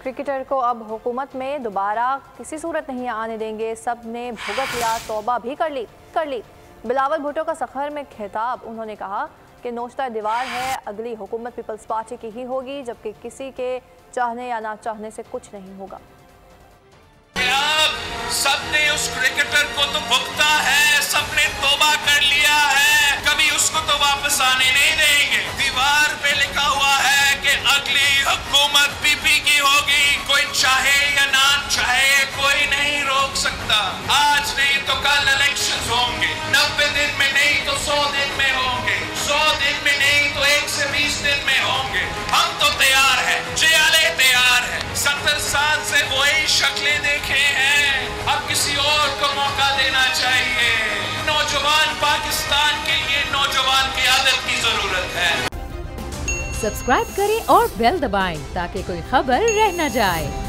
Cricketer को अब हुकूमत में दोबारा किसी सूरत नहीं आने देंगे, सब ने भुगत लिया, तौबा भी कर ली। बिलावल भुट्टो का सखर में खिताब, उन्होंने कहा कि नोश्ता दीवार है, अगली हुकूमत पीपल्स पार्टी की ही होगी, जबकि किसी के चाहने या ना चाहने से कुछ नहीं होगा। सबने उस क्रिकेटर को तो भुगता है, सबने तौबा कर लिया है, कभी उसको तो वापस आने नहीं देंगे। दीवार पे लिखा हुआ है कि अगली हुकूमत पीपी की होगी, कोई चाहे या ना चाहे कोई नहीं रोक सकता। आज नहीं तो कल इलेक्शंस होंगे, 90 दिन में नहीं तो 100 दिन में होंगे, 100 दिन में नहीं तो 1 से 20 दिन में होंगे। हम तो तैयार है, जियाले तैयार है। 70 साल से वही शक्लें देखे हैं, अब किसी और को मौका देना चाहिए। नौजवान पाकिस्तान के लिए नौजवान की आदत की जरूरत है। सब्सक्राइब करें और बेल दबाएं ताकि कोई खबर रह न जाए।